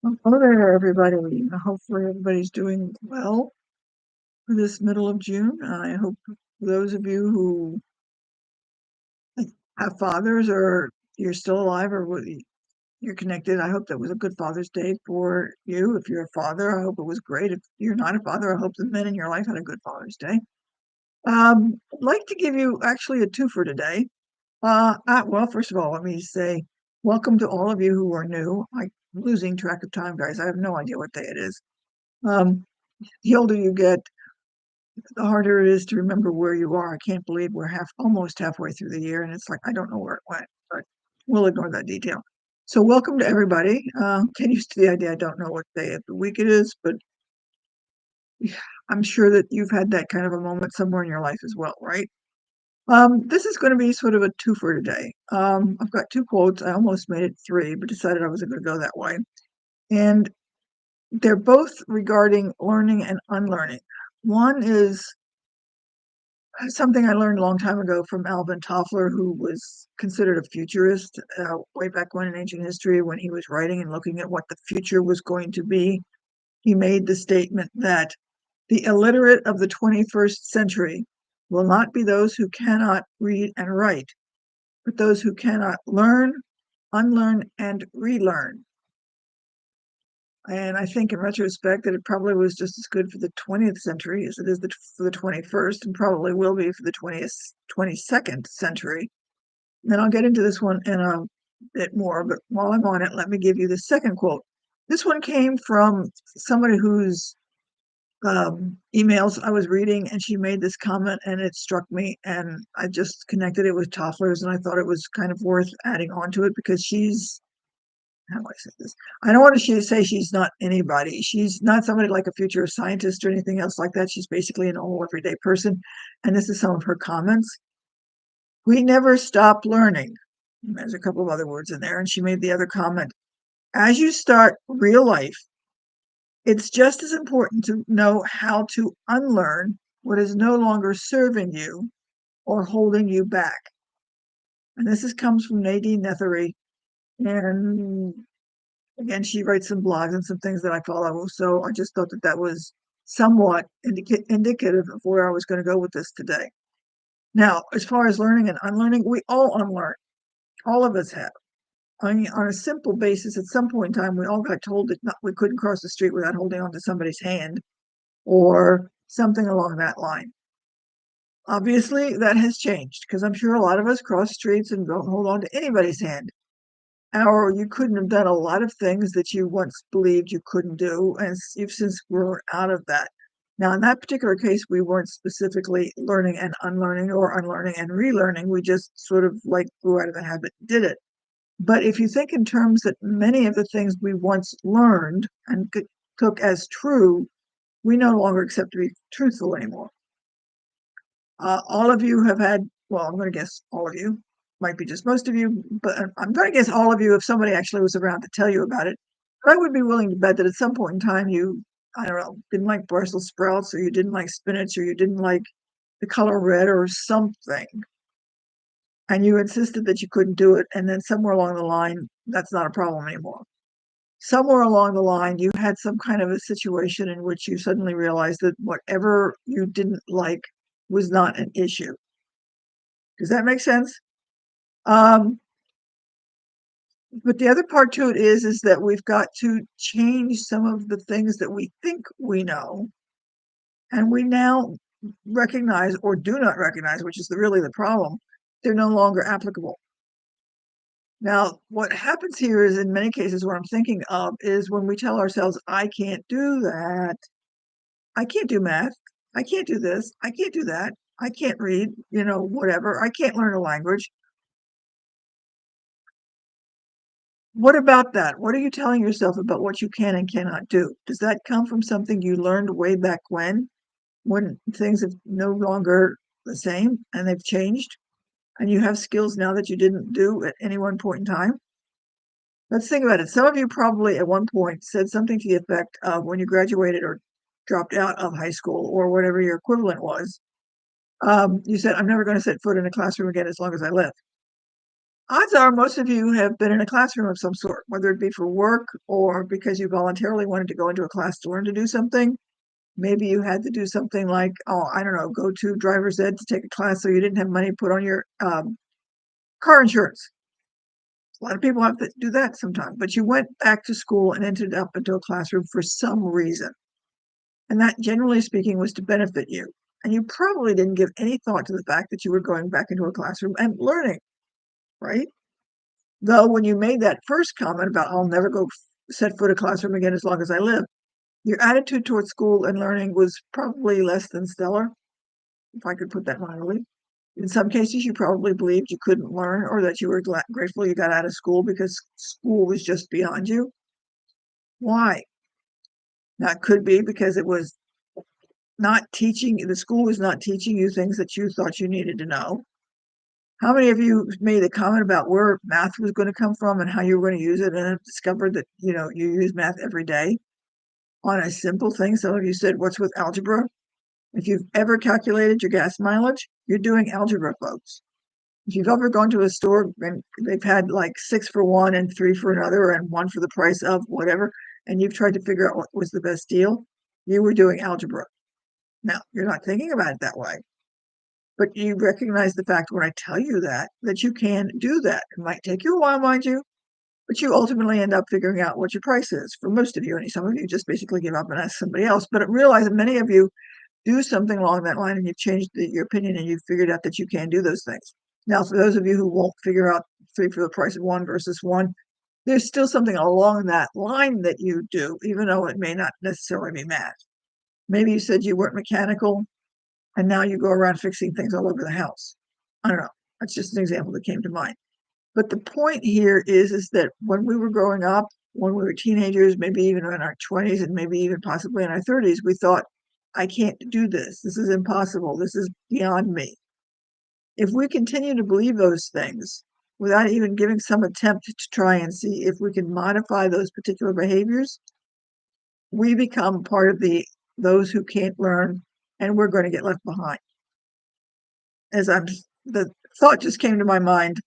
Hello there, everybody. Hopefully, everybody's doing well for this middle of June. I hope those of you who have fathers or you're still alive or you're connected, I hope that was a good Father's Day for you. If you're a father, I hope it was great. If you're not a father, I hope the men in your life had a good Father's Day. I'd like to give you actually a two for today. Well, first of all, let me say welcome to all of you who are new. I'm losing track of time, guys. I have no idea what day it is. Um, the older you get, the harder it is to remember where you are. I can't believe we're almost halfway through the year, and it's like I don't know where it went, but we'll ignore that detail. So, welcome to everybody. Get used to the idea I don't know what day of the week it is, but I'm sure that you've had that kind of a moment somewhere in your life as well, right? This is going to be sort of a two for today. I've got two quotes. I almost made it three, but decided I wasn't going to go that way. And they're both regarding learning and unlearning. One is something I learned a long time ago from Alvin Toffler, who was considered a futurist way back when in ancient history, when he was writing and looking at what the future was going to be. He made the statement that the illiterate of the 21st century will not be those who cannot read and write, but those who cannot learn, unlearn, and relearn. And I think in retrospect that it probably was just as good for the 20th century as it is for the 21st, and probably will be for the 22nd century. And then I'll get into this one in a bit more, but while I'm on it, let me give you the second quote. This one came from somebody whose emails I was reading, and she made this comment, and it struck me, and I just connected it with Toffler's, and I thought it was kind of worth adding on to it because she's how do I say this? I don't want to say she's not anybody. She's not somebody like a future scientist or anything else like that. She's basically an old everyday person. And this is some of her comments. We never stop learning. There's a couple of other words in there. And she made the other comment. As you start real life, it's just as important to know how to unlearn what is no longer serving you or holding you back. And comes from Nadine Nethery. And again, she writes some blogs and some things that I follow. So I just thought that that was somewhat indicative of where I was going to go with this today. Now, as far as learning and unlearning, we all unlearn. All of us have. I mean, on a simple basis, at some point in time, we all got told that we couldn't cross the street without holding onto somebody's hand or something along that line. Obviously, that has changed because I'm sure a lot of us cross streets and don't hold on to anybody's hand. Or you couldn't have done a lot of things that you once believed you couldn't do, and you've since grown out of that. Now, in that particular case, we weren't specifically learning and unlearning or unlearning and relearning. We just sort of like grew out of the habit and did it. But if you think in terms that many of the things we once learned and took as true, we no longer accept to be truthful anymore. All of you have had, well, I'm going to guess all of you, might be just most of you, but I'm going to guess all of you if somebody actually was around to tell you about it. But I would be willing to bet that at some point in time you, I don't know, didn't like Brussels sprouts or you didn't like spinach or you didn't like the color red or something. And you insisted that you couldn't do it. And then somewhere along the line, that's not a problem anymore. Somewhere along the line, you had some kind of a situation in which you suddenly realized that whatever you didn't like was not an issue. Does that make sense? Um, but the other part to it is that we've got to change some of the things that we think we know, and we now recognize or do not recognize, which is really the problem. They're no longer applicable. Now, what happens here is in many cases, what I'm thinking of is when we tell ourselves, I can't do that. I can't do math. I can't do this. I can't do that. I can't read, whatever. I can't learn a language. What about that? What are you telling yourself about what you can and cannot do? Does that come from something you learned way back when things are no longer the same and they've changed and you have skills now that you didn't do at any one point in time? Let's think about it. Some of you probably at one point said something to the effect of when you graduated or dropped out of high school or whatever your equivalent was, you said, I'm never going to set foot in a classroom again as long as I live. Odds are most of you have been in a classroom of some sort, whether it be for work or because you voluntarily wanted to go into a class to learn to do something. Maybe you had to do something like, oh, I don't know, go to driver's ed to take a class so you didn't have money put on your car insurance. A lot of people have to do that sometimes, but you went back to school and ended up into a classroom for some reason. And that, generally speaking, was to benefit you. And you probably didn't give any thought to the fact that you were going back into a classroom and learning, right? Though when you made that first comment about I'll never go set foot in a classroom again as long as I live, your attitude towards school and learning was probably less than stellar, if I could put that mildly. In some cases, you probably believed you couldn't learn or that you were grateful you got out of school because school was just beyond you. Why? Now, it could be because it was not teaching, the school was not teaching you things that you thought you needed to know. How many of you made a comment about where math was going to come from and how you were going to use it and have discovered that, you use math every day on a simple thing? Some of you said, what's with algebra? If you've ever calculated your gas mileage, you're doing algebra, folks. If you've ever gone to a store and they've had like 6 for one and 3 for another and 1 for the price of whatever, and you've tried to figure out what was the best deal, you were doing algebra. Now, you're not thinking about it that way, but you recognize the fact when I tell you that you can do that. It might take you a while, mind you, but you ultimately end up figuring out what your price is for most of you. And some of you just basically give up and ask somebody else. But realize that many of you do something along that line and you've changed your opinion and you've figured out that you can do those things. Now, for those of you who won't figure out 3 for the price of 1 versus 1, there's still something along that line that you do, even though it may not necessarily be math. Maybe you said you weren't mechanical and now you go around fixing things all over the house. I don't know. That's just an example that came to mind. But the point here is that when we were growing up, when we were teenagers, maybe even in our 20s and maybe even possibly in our 30s, we thought, I can't do this. This is impossible. This is beyond me. If we continue to believe those things without even giving some attempt to try and see if we can modify those particular behaviors, we become part of those who can't learn, and we're going to get left behind. The thought just came to my mind.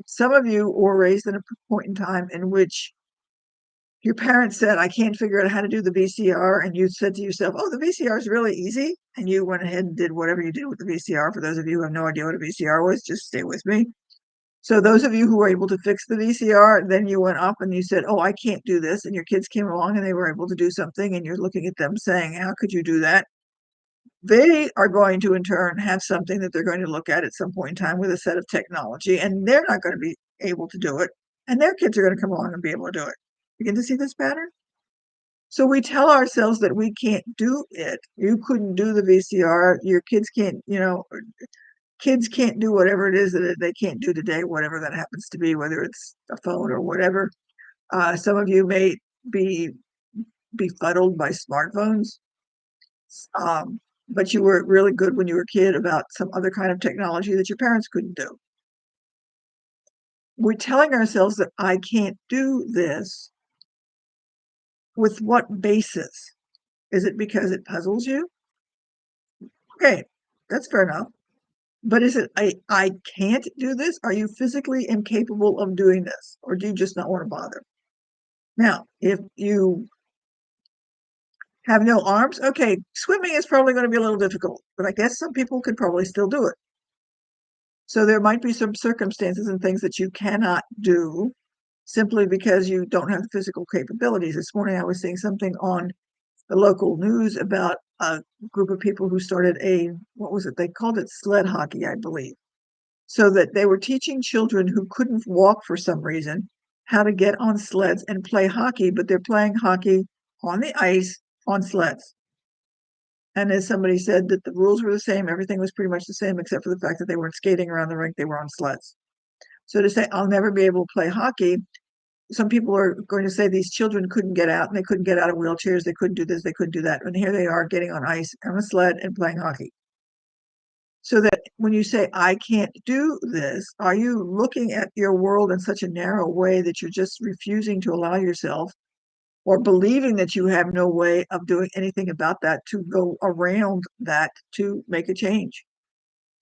Some of you were raised in a point in time in which your parents said, I can't figure out how to do the VCR. And you said to yourself, oh, the VCR is really easy. And you went ahead and did whatever you did with the VCR. For those of you who have no idea what a VCR was, just stay with me. So those of you who were able to fix the VCR, then you went up and you said, oh, I can't do this. And your kids came along and they were able to do something. And you're looking at them saying, how could you do that? They are going to, in turn, have something that they're going to look at some point in time with a set of technology, and they're not going to be able to do it. And their kids are going to come along and be able to do it. Begin to see this pattern? So we tell ourselves that we can't do it. You couldn't do the VCR. Your kids can't, kids can't do whatever it is that they can't do today, whatever that happens to be, whether it's a phone or whatever. Some of you may be befuddled by smartphones. But you were really good when you were a kid about some other kind of technology that your parents couldn't do. We're telling ourselves that I can't do this. With what basis? Is it because it puzzles you? Okay, that's fair enough. But is it I can't do this? Are you physically incapable of doing this? Or do you just not want to bother? Now, if you have no arms, okay, swimming is probably going to be a little difficult, but I guess some people could probably still do it. So there might be some circumstances and things that you cannot do simply because you don't have physical capabilities. This morning I was seeing something on the local news about a group of people who started what was it? They called it sled hockey, I believe. So that they were teaching children who couldn't walk for some reason how to get on sleds and play hockey, but they're playing hockey on the ice on sleds. And as somebody said, that the rules were the same, everything was pretty much the same, except for the fact that they weren't skating around the rink, they were on sleds. So to say, I'll never be able to play hockey, some people are going to say these children couldn't get out and they couldn't get out of wheelchairs, they couldn't do this, they couldn't do that. And here they are getting on ice on a sled and playing hockey. So that when you say, I can't do this, are you looking at your world in such a narrow way that you're just refusing to allow yourself or believing that you have no way of doing anything about that to go around that to make a change?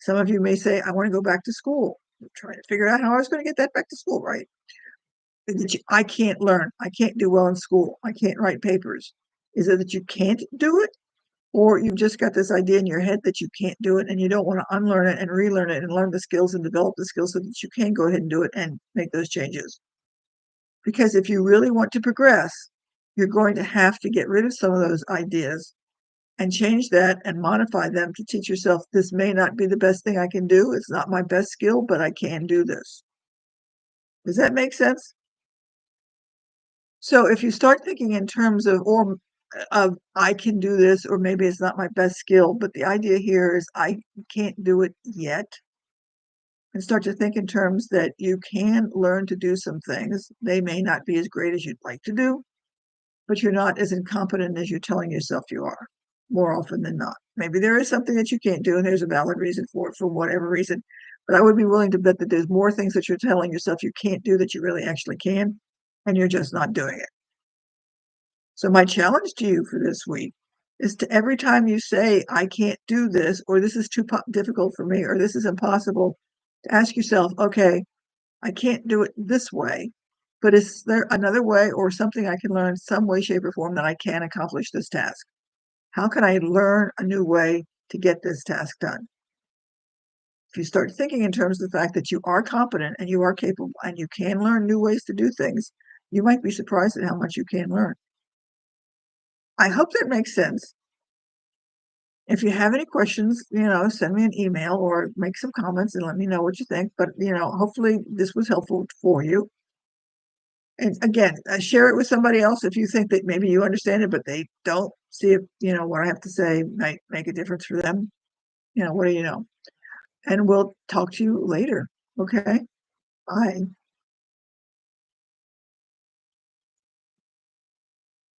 Some of you may say, I want to go back to school. trying to figure out how I was going to get that back to school, right? I can't learn. I can't do well in school. I can't write papers. Is it that you can't do it? Or you've just got this idea in your head that you can't do it and you don't want to unlearn it and relearn it and learn the skills and develop the skills so that you can go ahead and do it and make those changes. Because if you really want to progress, you're going to have to get rid of some of those ideas and change that and modify them to teach yourself this may not be the best thing I can do. It's not my best skill, but I can do this. Does that make sense? So if you start thinking in terms of I can do this, or maybe it's not my best skill, but the idea here is I can't do it yet, and start to think in terms that you can learn to do some things. They may not be as great as you'd like to do, but you're not as incompetent as you're telling yourself you are, more often than not. Maybe there is something that you can't do, and there's a valid reason for it, for whatever reason. But I would be willing to bet that there's more things that you're telling yourself you can't do that you really actually can, and you're just not doing it. So my challenge to you for this week is to every time you say, I can't do this, or this is too difficult for me, or this is impossible, to ask yourself, okay, I can't do it this way, but is there another way or something I can learn some way, shape, or form that I can accomplish this task? How can I learn a new way to get this task done? If you start thinking in terms of the fact that you are competent and you are capable and you can learn new ways to do things, you might be surprised at how much you can learn. I hope that makes sense. If you have any questions, send me an email or make some comments and let me know what you think. But, hopefully this was helpful for you. And again, share it with somebody else if you think that maybe you understand it, but they don't see if, what I have to say might make a difference for them. What do you know? And we'll talk to you later. Okay. Bye.